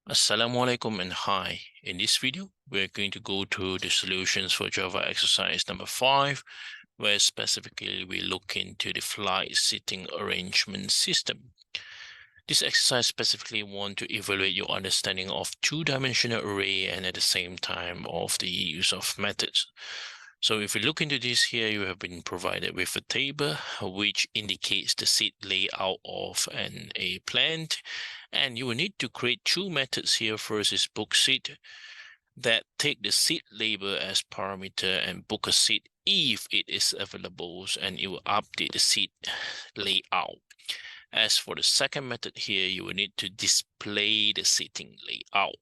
Assalamualaikum and hi. In this video, we're going to go through the solutions for Java exercise number 5, where specifically we look into the flight seating arrangement system. This exercise specifically want to evaluate your understanding of two-dimensional array and at the same time of the use of methods. So if we look into this here, you have been provided with a table which indicates the seat layout of a plant, and you will need to create two methods here. First is book seat, that take the seat label as parameter and book a seat if it is available, and it will update the seat layout. As for the second method here, you will need to display the seating layout,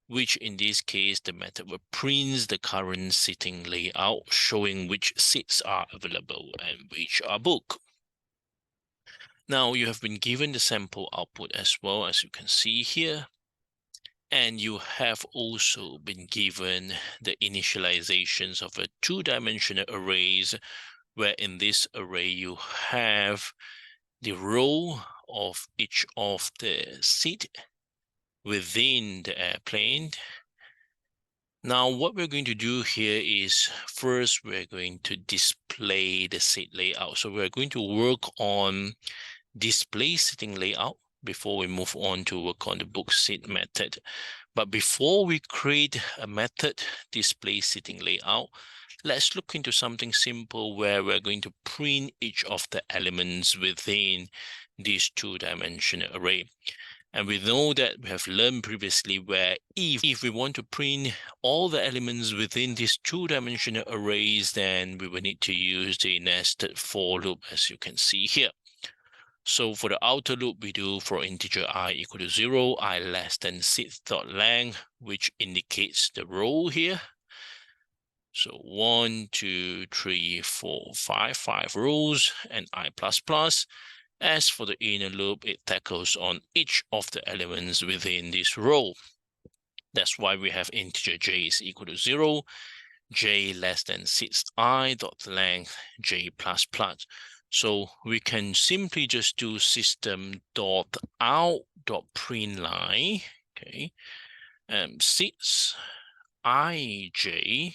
which in this case, the method will print the current seating layout, showing which seats are available and which are booked. Now you have been given the sample output as well, as you can see here. And you have also been given the initializations of a two-dimensional arrays, where in this array you have the row of each of the seat within the airplane. Now what we're going to do here is, first we're going to display the seat layout. So we're going to work on display seating layout before we move on to work on the book seat method. But before we create a method display seating layout, let's look into something simple where we're going to print each of the elements within this two-dimensional array. And we know that we have learned previously where if we want to print all the elements within these two-dimensional arrays, then we will need to use the nested for loop, as you can see here. So for the outer loop, we do for integer I equal to 0, I less than seat.length, which indicates the row here. So 1, 2, 3, 4, 5 rows, and I++. As for the inner loop, it tackles on each of the elements within this row. That's why we have integer j is equal to 0, j less than seats_i dot length j++. So we can simply just do system.out.println, okay, seats ij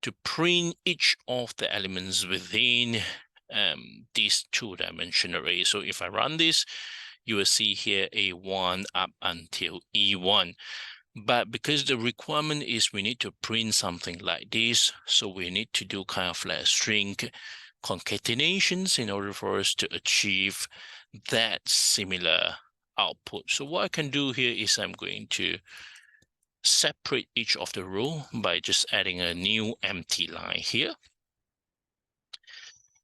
to print each of the elements within this two-dimensional array. So if I run this, you will see here A1 up until E1. But because the requirement is we need to print something like this, so we need to do kind of like string concatenations in order for us to achieve that similar output. So what I can do here is I'm going to separate each of the row by just adding a new empty line here.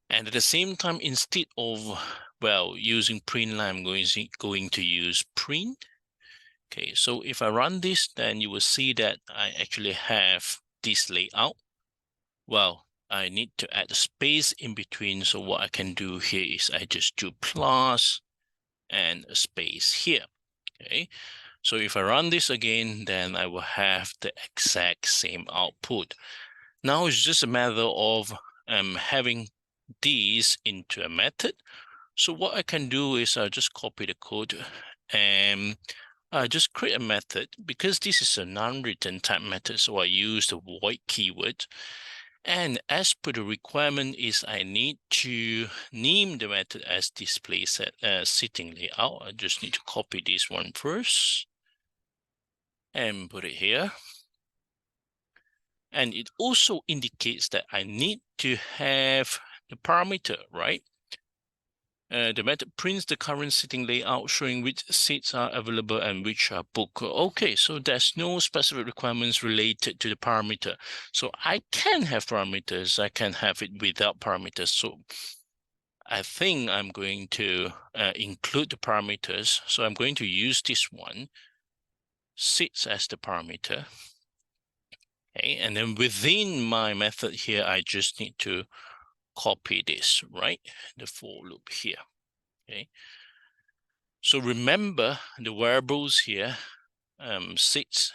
And at the same time, instead of, well, using println, I'm going to use print. Okay, so if I run this, then you will see that I actually have this layout. Well, I need to add a space in between. So what I can do here is I just do plus and a space here. Okay, so if I run this again, then I will have the exact same output. Now it's just a matter of having these into a method. So what I can do is I'll just copy the code and I just create a method. Because this is a non-return type method, so I use the void keyword. And as per the requirement is I need to name the method as display seating layout. I just need to copy this one first and put it here. And it also indicates that I need to have the parameter, right? The method prints the current seating layout, showing which seats are available and which are booked. Okay, so there's no specific requirements related to the parameter. So I can have parameters, I can have it without parameters. So I think I'm going to include the parameters. So I'm going to use this one, seats as the parameter. Okay, and then within my method here, I just need to copy this, right? The for loop here, okay? So remember the variables here, seats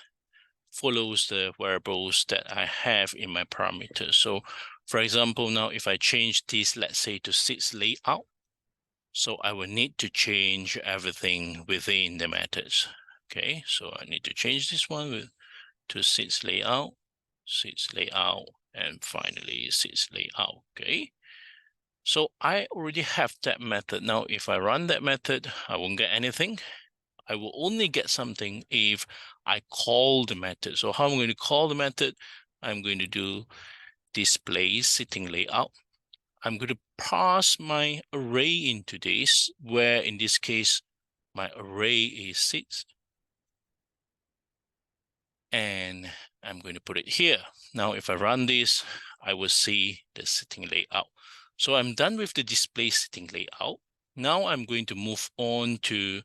follows the variables that I have in my parameters. So for example, now if I change this, let's say to seats layout, so I will need to change everything within the methods. Okay, so I need to change this one to seats layout, and finally seats layout. Okay, so I already have that method. Now, if I run that method, I won't get anything. I will only get something if I call the method. So how I'm going to call the method, I'm going to do display sitting layout. I'm going to pass my array into this, where in this case, my array is seats. And I'm going to put it here. Now, if I run this, I will see the sitting layout. So I'm done with the display sitting layout. Now I'm going to move on to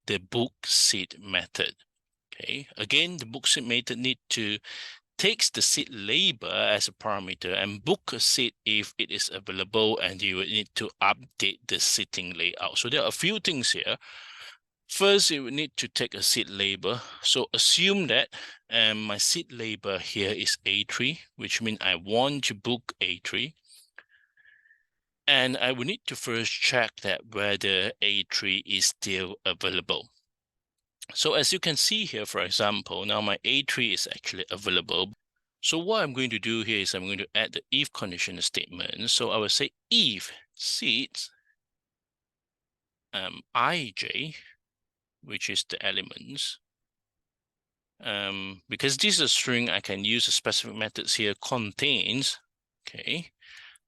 the book seat method. Okay, again, the book seat method need to takes the seat label as a parameter and book a seat if it is available, and you will need to update the sitting layout. So there are a few things here. First, you will need to take a seat label. So assume that my seat label here is A3, which means I want to book A3. And I will need to first check that whether A3 is still available. So as you can see here, for example, now my A3 is actually available. So what I'm going to do here is I'm going to add the if conditional statement. So I will say if seats ij, which is the elements, because this is a string, I can use a specific methods here, contains, okay,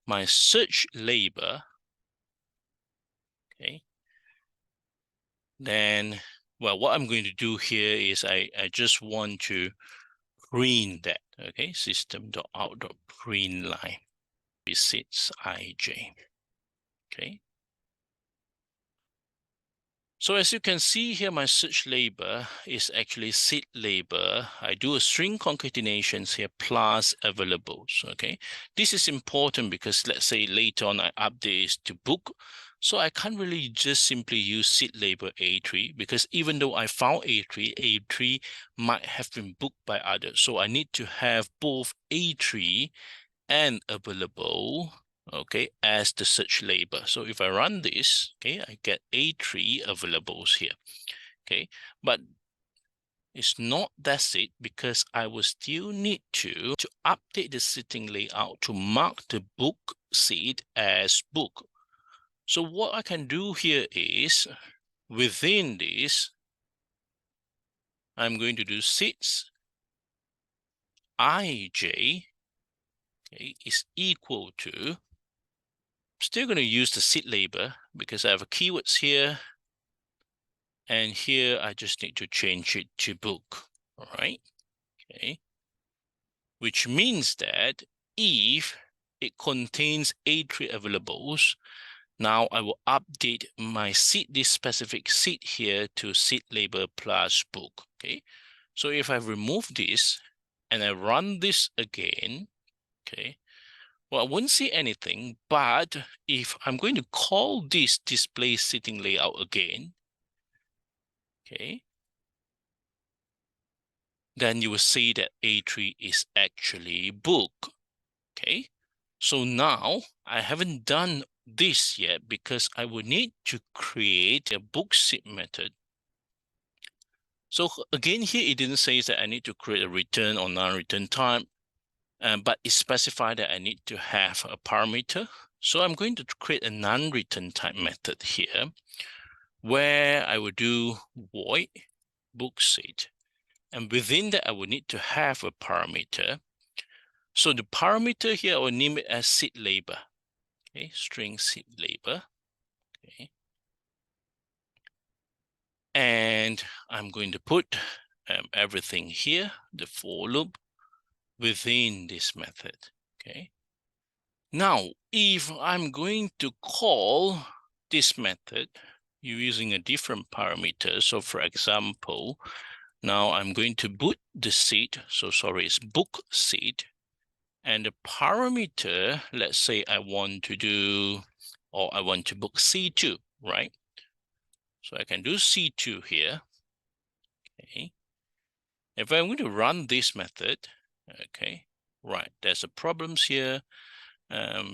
my search label, okay, then, well, what I'm going to do here is I just want to print that, okay, system.out.print line seats ij, okay. So as you can see here, my search label is actually seat label. I do a string concatenations here plus availables, okay? This is important because let's say later on I update this to book. So I can't really just simply use seat label A3 because even though I found A3, A3 might have been booked by others. So I need to have both A3 and available, okay, as the search label. So if I run this, okay, I get A3 availables here, okay, but it's not that's it, because I will still need to update the sitting layout to mark the book seat as book. So what I can do here is within this, I'm going to do seats ij, okay, is equal to, still going to use the seat label because I have a keywords here, and here I just need to change it to book, all right, okay, which means that if it contains A3 availables, now I will update my seat, this specific seat here, to seat label plus book, okay. So if I remove this and I run this again, okay, well, I won't see anything, but if I'm going to call this display sitting layout again, okay, then you will see that A3 is actually book, okay? So now I haven't done this yet because I will need to create a book seat method. So again, here it didn't say that I need to create a return or non-return type, but it specified that I need to have a parameter. So I'm going to create a non-return type method here, where I will do void book seat. And within that, I will need to have a parameter. So the parameter here, I will name it as seat label, okay, string seat label, okay. And I'm going to put everything here, the for loop, within this method, okay. Now, if I'm going to call this method using a different parameter, so for example, now I'm going to boot the seat, so sorry, it's book seat, and the parameter, let's say I want to do, or I want to book C2, right? So I can do C2 here, okay. If I'm going to run this method, okay, right, there's a problems here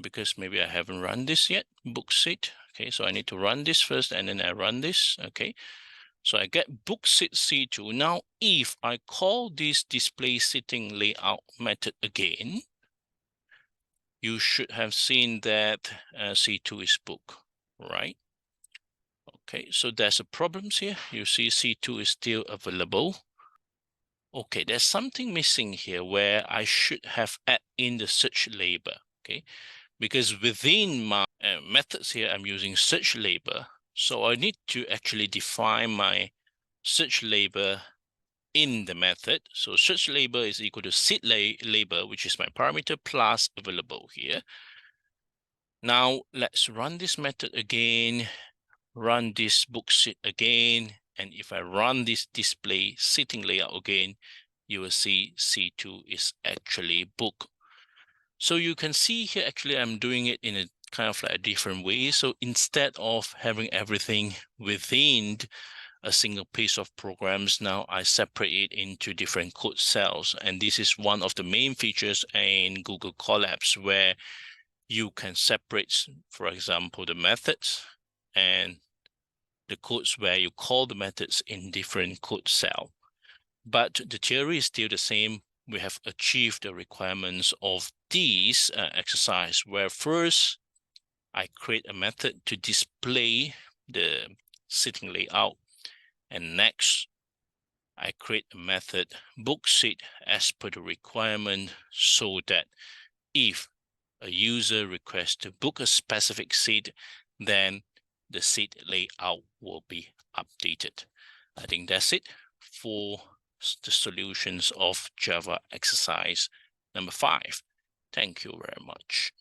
because maybe I haven't run this yet, book seat, okay, so I need to run this first and then I run this, okay. So I get book seat C2. Now, if I call this display sitting layout method again, you should have seen that C2 is book, right? Okay, so there's a problem here. You see C2 is still available. Okay, there's something missing here where I should have add in the search label, okay? Because within my methods here, I'm using search label. So I need to actually define my search label in the method. So search label is equal to seat label, which is my parameter plus available here. Now let's run this method again, run this book seat again. And if I run this display sitting layout again, you will see C2 is actually book. So you can see here, actually, I'm doing it in a kind of like a different way. So instead of having everything within a single piece of programs, now I separate it into different code cells. And this is one of the main features in Google Colabs, where you can separate, for example, the methods and the codes where you call the methods in different code cell. But the theory is still the same. We have achieved the requirements of these exercise, where first I create a method to display the sitting layout, and next I create a method book seat as per the requirement, so that if a user requests to book a specific seat, then the seat layout will be updated. I think that's it for the solutions of Java exercise number 5. Thank you very much.